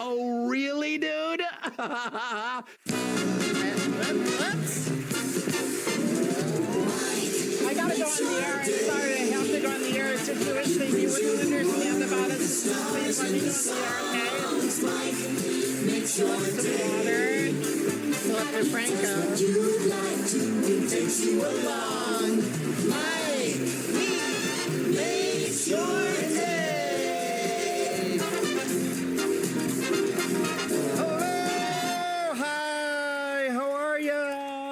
Oh, really, dude? I gotta go on the air. I'm sorry, I have to go on the air. It's a Jewish thing you wouldn't understand about it. Please let me go on the air, okay? Some water. Fill up your Franco. You'd like to take you along. Makes your day. Oh, hi. How are you?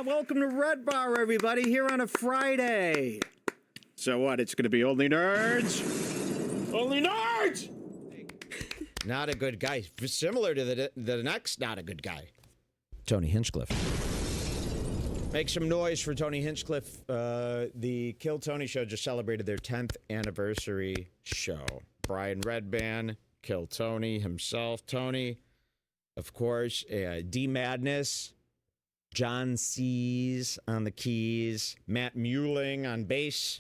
Welcome to Redbar, everybody, here on a Friday. So what? It's going to be only nerds? Only nerds! Not a good guy. Similar to the next not a good guy. Tony Hinchcliffe. Make some noise for Tony Hinchcliffe. The KillTony show just celebrated their 10th anniversary show. Brian Redban, KillTony himself, Tony, of course, D Madness, John C's on the keys, Matt Muling on bass,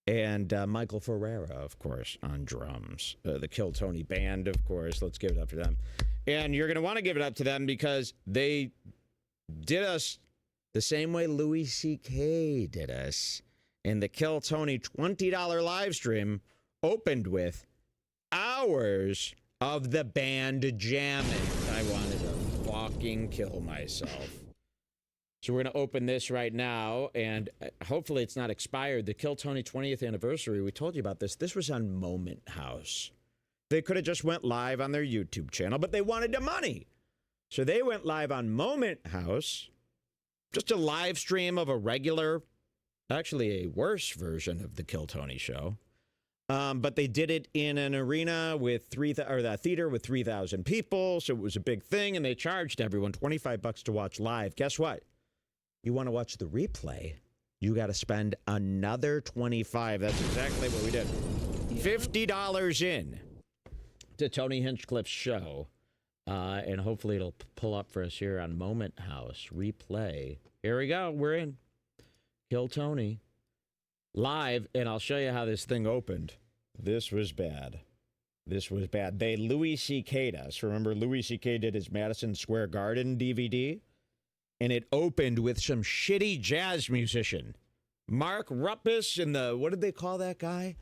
and Michael Ferreira, of course, on drums. The KillTony band, of course. Let's give it up for them. And you're going to want to give it up to them because they did us the same way Louis C.K. did us. And the KillTony $20 live stream opened with hours of the band jamming. I wanted to fucking kill myself. So we're going to open this right now, and hopefully it's not expired. The KillTony 20th anniversary, we told you about this. This was on Moment House. They could have just went live on their YouTube channel, but they wanted the money. So they went live on Moment House, just a live stream of a regular, actually a worse version of the KillTony show. But they did it in an arena with a theater with 3,000 people, so it was a big thing, and they charged everyone $25 to watch live. Guess what? You want to watch the replay, you got to spend another $25. That's exactly what we did. $50 in to Tony Hinchcliffe's show. And hopefully it'll pull up for us here on Moment House. Replay. Here we go. We're in. KillTony. Live. And I'll show you how this thing opened. This was bad. This was bad. They Louis C.K'd us. Remember, Louis C.K. did his Madison Square Garden DVD? And it opened with some shitty jazz musician. Mark Ruppus and the, what did they call that guy?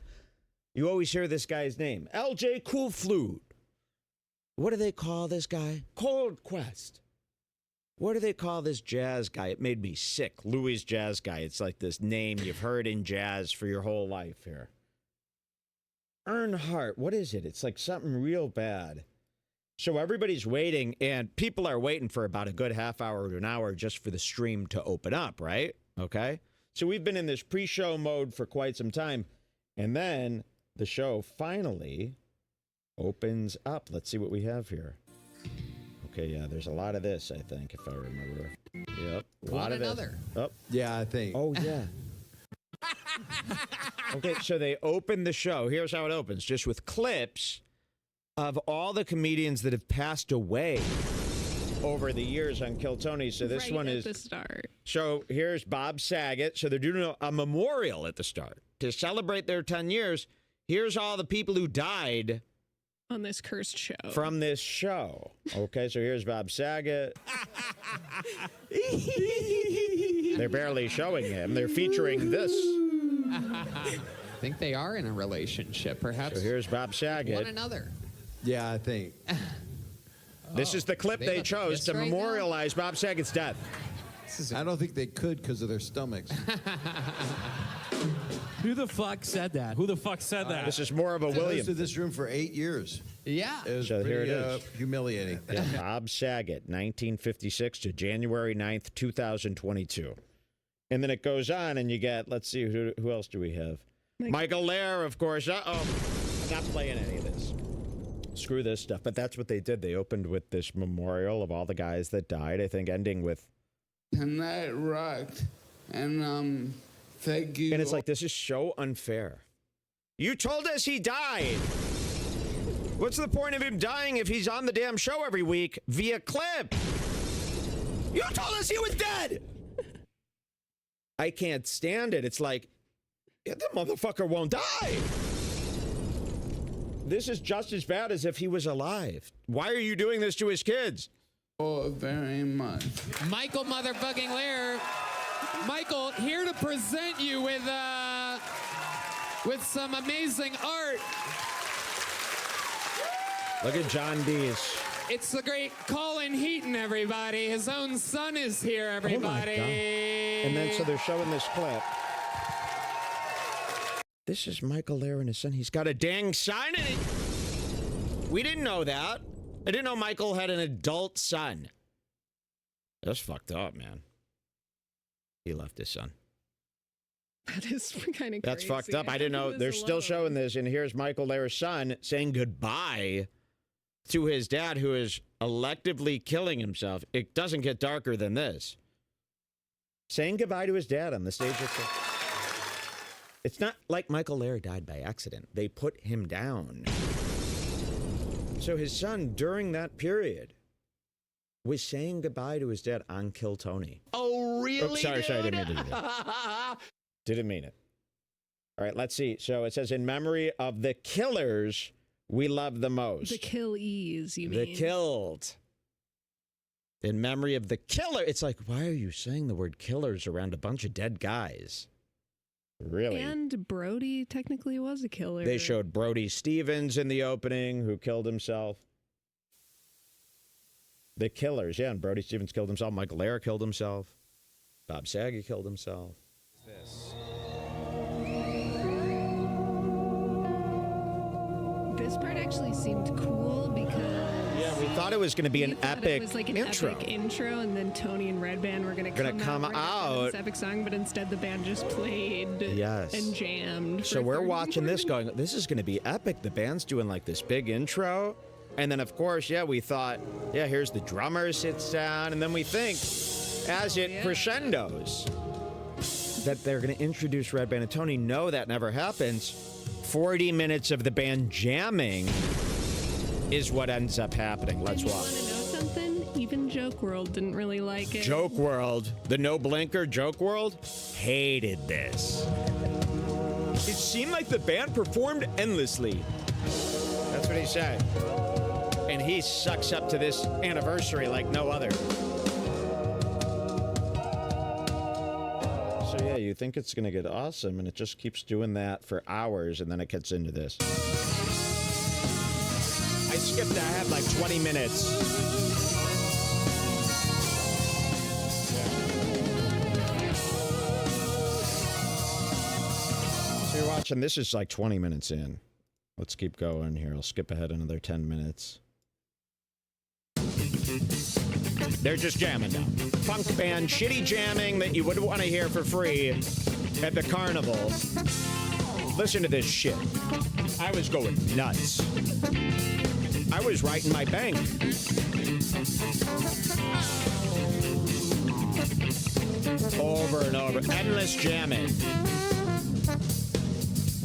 You always hear this guy's name. L.J. Cool Flute. What do they call this guy? Cold Quest. What do they call this jazz guy? It made me sick. Louis Jazz Guy. It's like this name you've heard in jazz for your whole life here. Earnhardt. What is it? It's like something real bad. So everybody's waiting, and people are waiting for about a good half hour to an hour just for the stream to open up, right? Okay? So we've been in this pre-show mode for quite some time, and then the show finally opens up. Let's see what we have here. Okay, yeah, there's a lot of this, I think, if I remember. Yep, a lot of this. Oh, yeah, I think. Oh, yeah. Okay, so they open the show. Here's how it opens, just with clips of all the comedians that have passed away over the years on KillTony. So this one is the start. So here's Bob Saget. So they're doing a memorial at the start to celebrate their 10 years. Here's all the people who died on this cursed show. From this show. Okay, so here's Bob Saget. They're barely showing him. They're featuring this. I think they are in a relationship, perhaps. So here's Bob Saget. One another. Yeah, I think. This is the clip they chose to memorialize Bob Saget's death. I don't think they could because of their stomachs. Who the fuck said that? Who the fuck said that? This is more of a I William. hosted this room for 8 years. Yeah. It was So pretty, here it is. Humiliating. Yeah, Bob Saget, 1956 to January 9th, 2022. And then it goes on, and you get, let's see, who else do we have? Michael Lair, of course. Uh-oh. I'm not playing any of this. Screw this stuff. But that's what they did. They opened with this memorial of all the guys that died, I think ending with... Tonight rocked. And, thank you. And it's like, this is so unfair. You told us he died. What's the point of him dying if he's on the damn show every week via clip? You told us he was dead. I can't stand it. It's like, the motherfucker won't die. This is just as bad as if he was alive. Why are you doing this to his kids? Oh, very much. Michael motherfucking Lair. Michael, here to present you with some amazing art. Look at John Dees. It's the great Colin Heaton, everybody. His own son is here, everybody. Oh my God. And then so they're showing this clip. This is Michael Lair and his son. He's got a dang son in it. We didn't know that. I didn't know Michael had an adult son. That's fucked up, man. He left his son. That is kind of crazy. That's fucked up. I didn't know. They're still showing this, and here's Michael Lair's son saying goodbye to his dad, who is electively killing himself. It doesn't get darker than this. Saying goodbye to his dad on the stage. It's not like Michael Lair died by accident. They put him down. So his son, during that period, was saying goodbye to his dad on KillTony. Oh, really? Oops, sorry, I didn't mean to do that. Didn't mean it. All right, let's see. So it says, in memory of the killers we love the most. The kill-ees, you mean? The killed. In memory of the killer. It's like, why are you saying the word killers around a bunch of dead guys? Really? And Brody technically was a killer. They showed Brody Stevens in the opening, who killed himself. The killers, yeah, and Brody Stevens killed himself. Michael Lair killed himself. Bob Saget killed himself. This part actually seemed cool because... Yeah, we thought it was going to be an epic it was like an intro. epic intro, and then Tony and Redband were going to come out with this epic song, but instead the band just played and jammed. So we're watching this going, this is going to be epic. The band's doing like this big intro. And then, of course, yeah, we thought, yeah, here's the drummer sits down. And then we think, as it crescendos, that they're going to introduce Redband and Tony. No, that never happens. 40 minutes of the band jamming is what ends up happening. Let's watch. You want to know something? Even Joke World didn't really like it. Joke World, the no blinker Joke World, hated this. It seemed like the band performed endlessly. That's what he said. And he sucks up to this anniversary like no other. So yeah, you think it's gonna get awesome, and it just keeps doing that for hours, and then it gets into this. I skipped ahead like 20 minutes. So you're watching, this is like 20 minutes in. Let's keep going here. I'll skip ahead another 10 minutes. They're just jamming now. Funk band, shitty jamming that you wouldn't want to hear for free at the carnival. Listen to this shit. I was going nuts. I was writing my bank. Over and over. Endless jamming.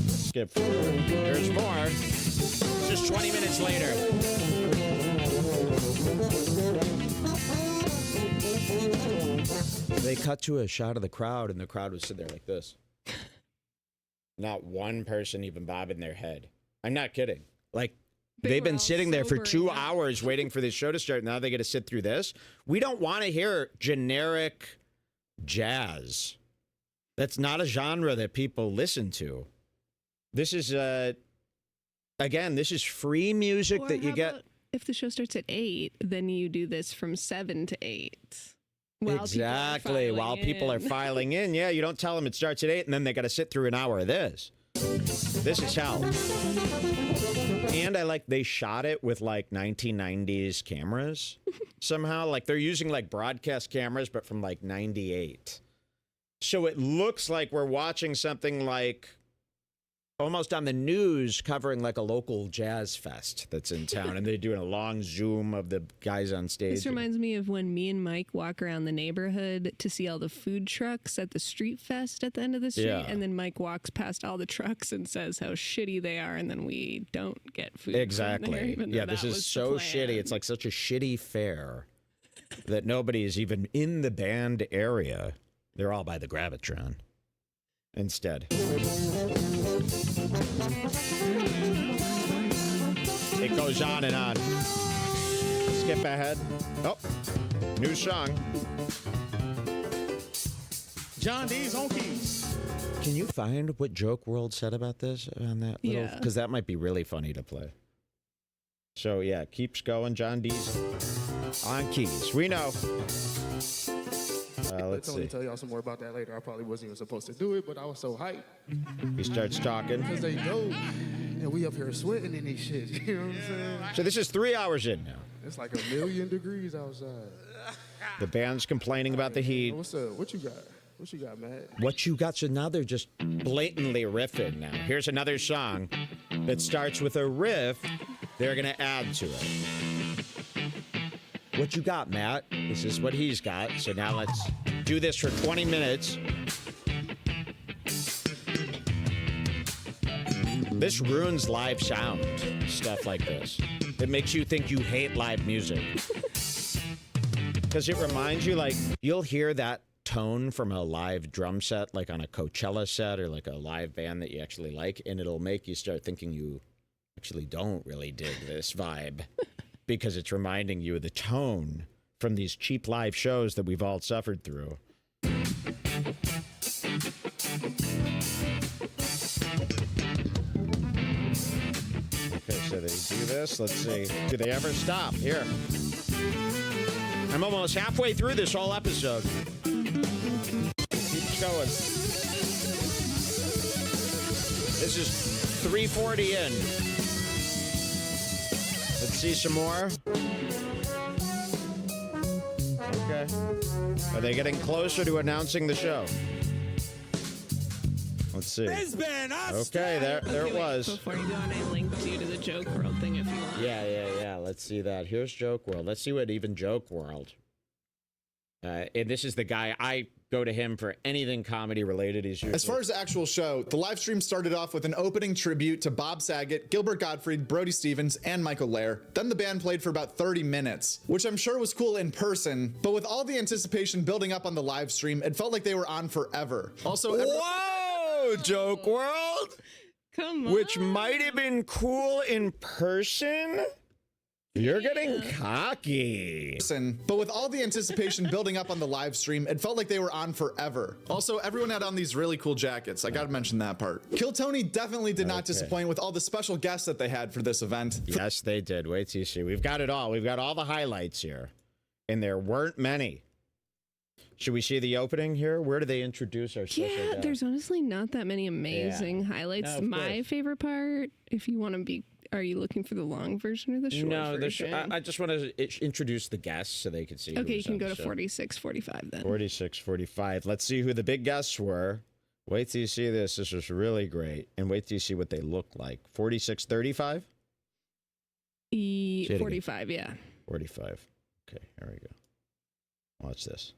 Skip forward. There's more. Just 20 minutes later. They cut to a shot of the crowd, and the crowd was sitting there like this. Not one person even bobbing their head. I'm not kidding. Like, they've been sitting there for 2 hours waiting for this show to start. Now they get to sit through this. We don't want to hear generic jazz. That's not a genre that people listen to. This is, again, this is free music that you get. If the show starts at 8, then you do this from 7 to 8. Exactly. While people are filing in. Yeah, you don't tell them it starts at 8, and then they got to sit through an hour of this. This is hell. And I like they shot it with like 1990s cameras somehow. Like they're using like broadcast cameras, but from like 98. So it looks like we're watching something like almost on the news covering like a local jazz fest that's in town, and they're doing a long zoom of the guys on stage. This reminds me of when me and Mike walk around the neighborhood to see all the food trucks at the street fest at the end of the street, and then Mike walks past all the trucks and says how shitty they are, and then we don't get food. Exactly. From there, yeah, this is so shitty. It's like such a shitty fair that nobody is even in the band area. They're all by the Gravitron instead. It goes on and on. Skip ahead. Oh, new song. John D's on keys. Can you find what Joke World said about this on that little? Yeah. Because that might be really funny to play. So yeah, keeps going. John D's on keys. We know. Let's Tony see. tell y'all some more about that later. I probably wasn't even supposed to do it, but I was so hyped He starts talking. because they dope, and we up here sweating in these shit. You know what I'm saying? So this is 3 hours in now. It's like 1,000,000 degrees outside. The band's complaining about the heat. What's up? What you got? What you got, Matt? What you got? So now they're just blatantly riffing now. Here's another song that starts with a riff. They're going to add to it. What you got, Matt? This is what he's got. So now let's do this for 20 minutes. This ruins live sound, stuff like this. It makes you think you hate live music. Because it reminds you, like, you'll hear that tone from a live drum set, like on a Coachella set or like a live band that you actually like, and it'll make you start thinking you actually don't really dig this vibe because it's reminding you of the tone from these cheap live shows that we've all suffered through. Okay, so they do this. Let's see. Do they ever stop? Here. I'm almost halfway through this whole episode. Keeps going. This is 3:40 in. Let's see some more. Okay. Are they getting closer to announcing the show? Let's see. Okay, there it was. Before you go on, I linked you to the Joke World thing if you want. Yeah. Let's see that. Here's Joke World. Let's see what even Joke World. And this is the guy, I go to him for anything comedy related. He's usually... As far as the actual show, the live stream started off with an opening tribute to Bob Saget, Gilbert Gottfried, Brody Stevens, and Michael Lair. Then the band played for about 30 minutes, which I'm sure was cool in person, but with all the anticipation building up on the live stream, it felt like they were on forever. Also, Whoa, Joke World! Come on. Which might have been cool in person? You're getting cocky. But with all the anticipation building up on the live stream, it felt like they were on forever. Also, everyone had on these really cool jackets. I gotta mention that part. KillTony definitely did not disappoint with all the special guests that they had for this event. Yes, they did. Wait till you see. We've got it all. We've got all the highlights here. And there weren't many. Should we see the opening here? Where do they introduce our special Yeah, guest? there's honestly not that many amazing highlights. No, of My course. favorite part, if you want to be, are you looking for the long version or the short version? I just want to introduce the guests so they can see. Okay, you who's can on go the to show. 46:45 then. 46:45. Let's see who the big guests were. Wait till you see this. This was really great. And wait till you see what they look like. 46:35? 45, yeah. 45. Okay, here we go. Watch this.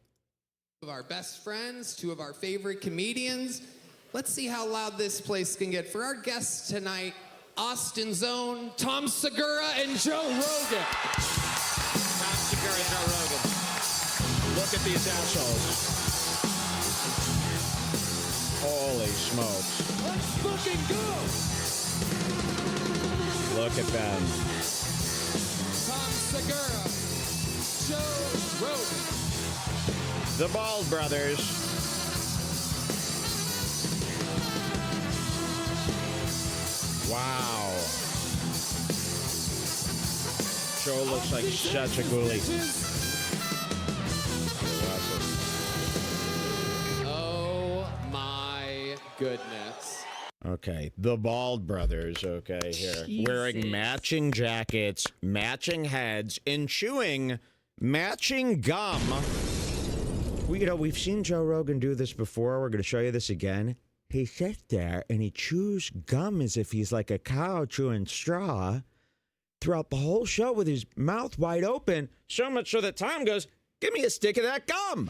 Of our best friends, two of our favorite comedians. Let's see how loud this place can get. For our guests tonight, Austin's own Tom Segura and Joe Rogan. Tom Segura and Joe Rogan. Look at these assholes. Holy smokes. Let's fucking go! Look at them. Tom Segura, Joe Rogan. The Bald Brothers. Wow. Joe looks like such a ghoulie. Oh my goodness. Okay, the Bald Brothers, okay, here. Wearing matching jackets, matching heads, and chewing matching gum. We've seen Joe Rogan do this before. We're going to show you this again. He sits there and he chews gum as if he's like a cow chewing straw throughout the whole show with his mouth wide open, so much so that Tom goes, "Give me a stick of that gum."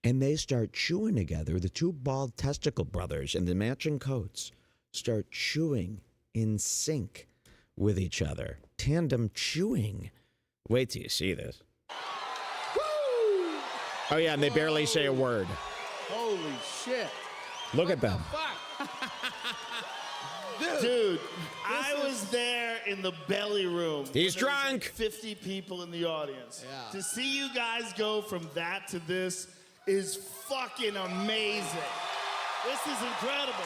And they start chewing together. The two bald testicle brothers in the matching coats start chewing in sync with each other. Tandem chewing. Wait till you see this. Oh, yeah, and they barely say a word. Holy shit. Look at them. This Dude, I was there in the belly room. He's There was like drunk. 50 people in the audience. Yeah. To see you guys go from that to this is fucking amazing. This is incredible.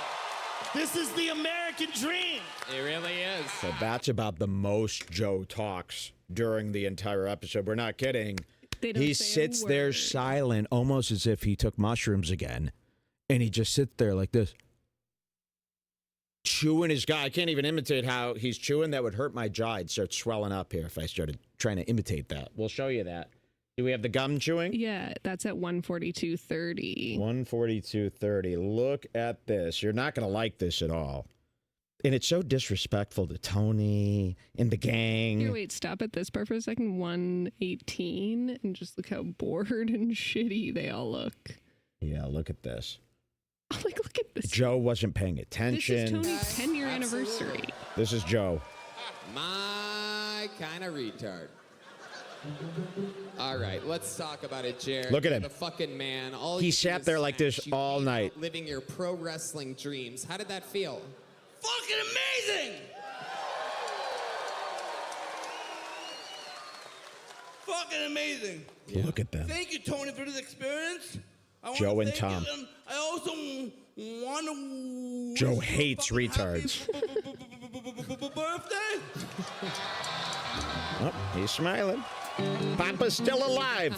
This is the American dream. It really is. So that's about the most Joe talks during the entire episode. We're not kidding. They don't He say a sits there word. silent, almost as if he took mushrooms again. And he just sits there like this, chewing his guy. I can't even imitate how he's chewing. That would hurt my jaw. I'd start swelling up here if I started trying to imitate that. We'll show you that. Do we have the gum chewing? Yeah, that's at 142.30. 142.30. Look at this. You're not going to like this at all. And it's so disrespectful to Tony and the gang. Here, wait, stop at this part for a second. 118, and just look how bored and shitty they all look. Yeah, look at this. Like, look at this. Joe wasn't paying This attention. is Tony's 10-year anniversary. This is Joe. My kind of retard. All right, let's talk about it, Jared. Look at him. The fucking man. All He you sat do is there like this smash. You all came night. out living your pro wrestling dreams. How did that feel? Fucking amazing. Fucking amazing. Look at them. Thank you, Tony, for this experience. Joe and Tom. I also want to. Joe hates retards. Birthday. Oh, he's smiling. Papa's still alive.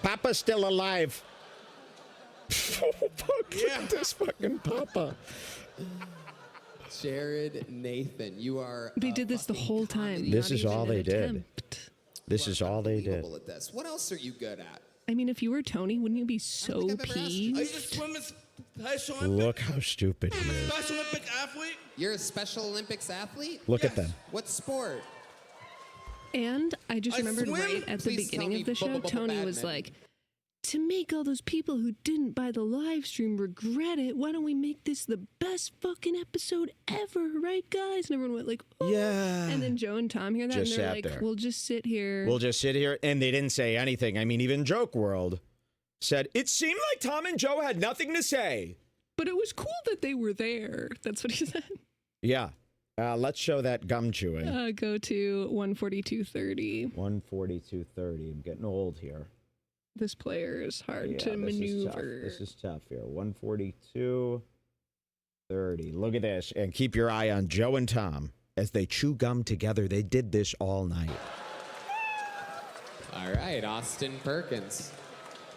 Papa's still alive. Oh, fuck. Look at this fucking Papa. Jared Nathan, you are. They did this the whole time. This not is even all an they did. attempt. This is all they did. Unbelievable at this. What else are you good at? I mean, if you were Tony, wouldn't you be so I've ever asked you. Are you a peeved? swimmer, Special Olympics? Look how stupid he is. Special Olympic athlete? You're a Special Olympics athlete? Look at them. What sport? And I just I remembered swim? right at the Please beginning tell of the me show, Tony was badminton. like, to make all those people who didn't buy the live stream regret it, why don't we make this the best fucking episode ever, right, guys? And everyone went like, oh. Yeah. And then Joe and Tom hear that, Just and they're sat like, there. we'll just sit here. We'll just sit here. And they didn't say anything. I mean, even Joke World said, it seemed like Tom and Joe had nothing to say. But it was cool that they were there. That's what he said. Yeah. Let's show that gum chewing. Go to 142.30. 142.30. I'm getting old here. This player is hard Yeah, to this is tough. maneuver. This is tough here. 142.30. Look at this. And keep your eye on Joe and Tom as they chew gum together. They did this all night. All right, Austin Perkins.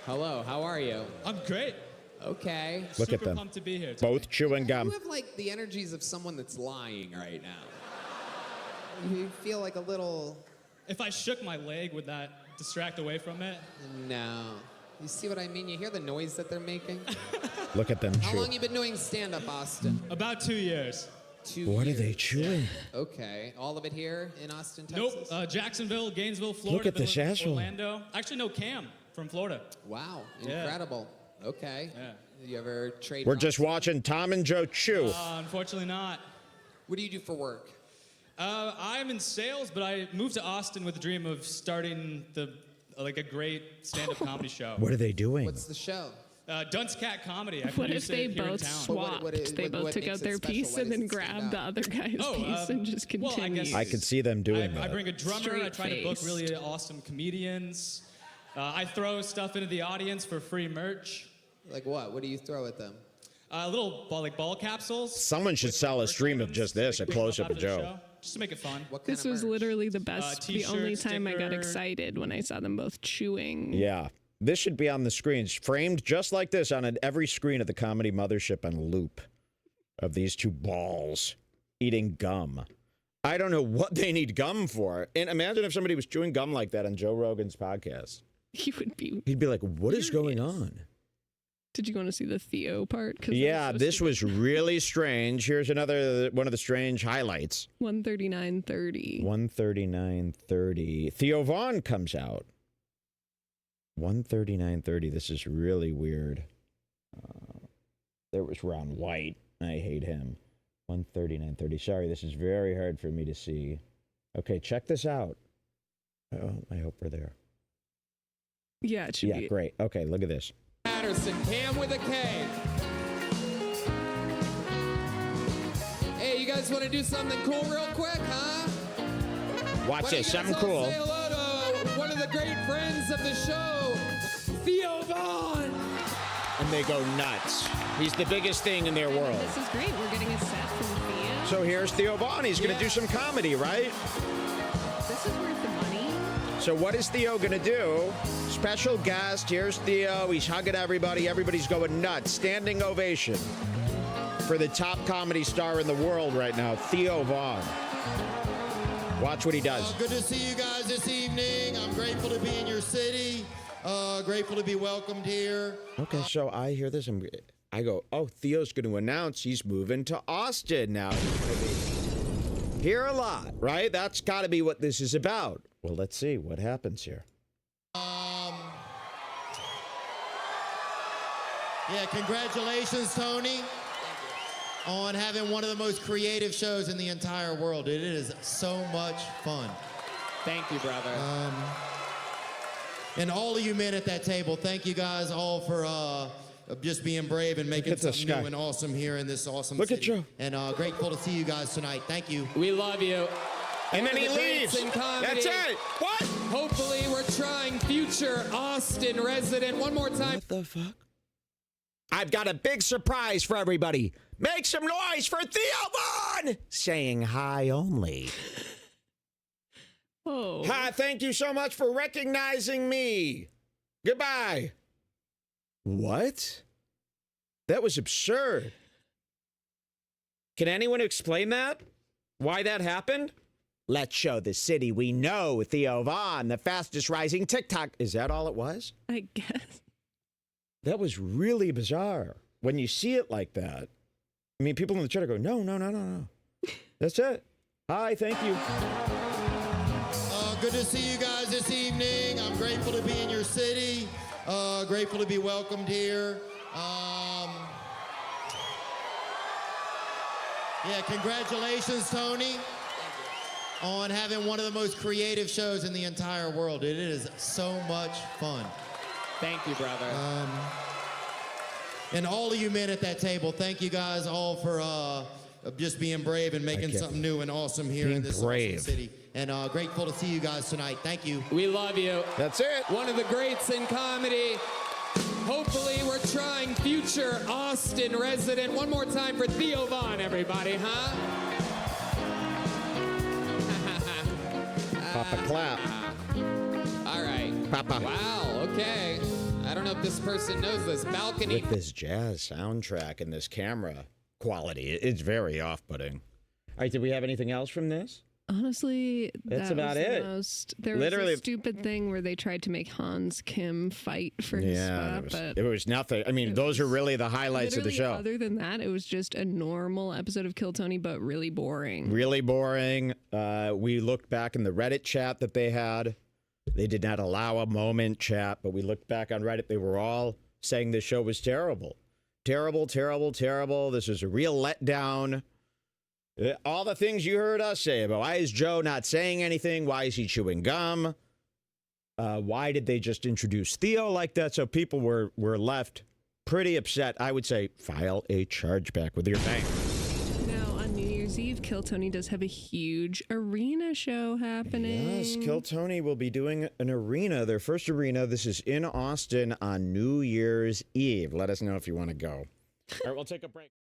Hello, how are you? I'm great. Okay. Look at Super them. pumped to be here. Both chewing You gum. have like the energies of someone that's lying right now. You feel like a little. If I shook my leg, would that distract away from it? No. You see what I mean? You hear the noise that they're making? Look at them How chew. long you been doing stand-up, Austin? About 2 years. 2 What are years. they chewing? Okay. All of it here in Austin, Nope. Texas? Jacksonville, Gainesville, Florida. Look at this been asshole. Orlando. Actually, no, Cam from Florida. Wow. Yeah. Incredible. Okay. Yeah. You ever trade? We're just watching Tom and Joe chew. Unfortunately not. What do you do for work? I'm in sales, but I moved to Austin with the dream of starting a great stand-up comedy show. What are they doing? What's the show? Dunce Cat Comedy. I What if produce they it here in both town. swapped? They both took makes out it their special? piece Why and does then it stand grabbed the out? other guy's piece and just well, I continued. guess I could see them doing I that. bring a drummer. I try to book Straight-faced. really awesome comedians. I throw stuff into the audience for free merch. Like what? What do you throw at them? Little ball capsules. Someone should sell a stream of just this, a close-up of Joe. Just to make it fun. What kind This of was merch? literally the best, the only T-shirt, time I got sticker. excited when I saw them both chewing. Yeah. This should be on the screens, framed just like this on every screen of the Comedy Mothership on a loop of these two balls eating gum. I don't know what they need gum for. And imagine if somebody was chewing gum like that on Joe Rogan's podcast. He would be. He'd be like, what is going on? Did you want to see the Theo part? 'Cause Yeah, that was so this was really strange. Here's another one of the strange highlights. 139.30. 139.30. Theo Vaughn comes out. 139.30. This is really weird. There was Ron White. I hate him. 139.30. Sorry, this is very hard for me to see. Okay, check this out. Oh, I hope we're there. Yeah, it should Yeah, be. great. Okay, look at this. Patterson, Cam with a K. guys want to do something cool real quick, huh? Watch Why don't this, you something guys all cool. Say hello to one of the great friends of the show, Theo Vaughn. And they go nuts. He's the biggest thing in their world. This is great. We're getting a set from Theo. So here's Theo Vaughn. He's going to do some comedy, right? This is worth the money. So what is Theo going to do? Special guest. Here's Theo. He's hugging everybody. Everybody's going nuts. Standing ovation for the top comedy star in the world right now, Theo Vaughn. Watch what he does. Good to see you guys this evening. I'm grateful to be in your city. Grateful to be welcomed here. Okay, so I hear this. I go, oh, Theo's going to announce he's moving to Austin now. Hear a lot, right? That's got to be what this is about. Well, let's see what happens here. Yeah, congratulations, Tony, on having one of the most creative shows in the entire world. It is so much fun. Thank you, brother. And all of you men at that table, thank you guys all for just being brave and making something new and awesome here in this awesome city. Look at you. And grateful to see you guys tonight. Thank you. We love you. And then he leaves. That's it. What? Hopefully, we're trying future Austin resident. One more time. What the fuck? I've got a big surprise for everybody. Make some noise for Theo Vaughn! Saying hi only. Oh. Hi, thank you so much for recognizing me. Goodbye. What? That was absurd. Can anyone explain that? Why that happened? Let's show the city we know Theo Vaughn, the fastest rising TikTok. Is that all it was? I guess. That was really bizarre. When you see it like that, I mean, people in the chat go, no. That's it. Hi, thank you. Good to see you guys this evening. I'm grateful to be in your city. Grateful to be welcomed here. Yeah, congratulations, Tony, on having one of the most creative shows in the entire world. It is so much fun. Thank you, brother. And all of you men at that table, thank you guys all for just being brave and making something new and awesome here in this awesome city. And grateful to see you guys tonight. Thank you. We love you. That's it. One of the greats in comedy. Hopefully, we're trying future Austin resident. One more time for Theo Vaughn, everybody, huh? Papa clap. All right. Papa. Wow, okay. I don't know if this person knows this. Balcony. With this jazz soundtrack and this camera quality, it's very off-putting. All right, did we have anything else from this? Honestly, that's that about was it. The most, there was a stupid thing where they tried to make Hans Kim fight for his spot, but it was nothing. I mean, those are really the highlights of the show. Other than that, it was just a normal episode of KillTony, but really boring. Really boring. We looked back in the Reddit chat that they had. They did not allow a moment chat, but we looked back on Reddit. They were all saying this show was terrible. Terrible, terrible, terrible. This is a real letdown. All the things you heard us say about why is Joe not saying anything? Why is he chewing gum? Why did they just introduce Theo like that? So people were left pretty upset. I would say file a chargeback with your bank. Now, on New Year's Eve, KillTony does have a huge arena show happening. Yes, KillTony will be doing an arena, their first arena. This is in Austin on New Year's Eve. Let us know if you want to go. All right, we'll take a break.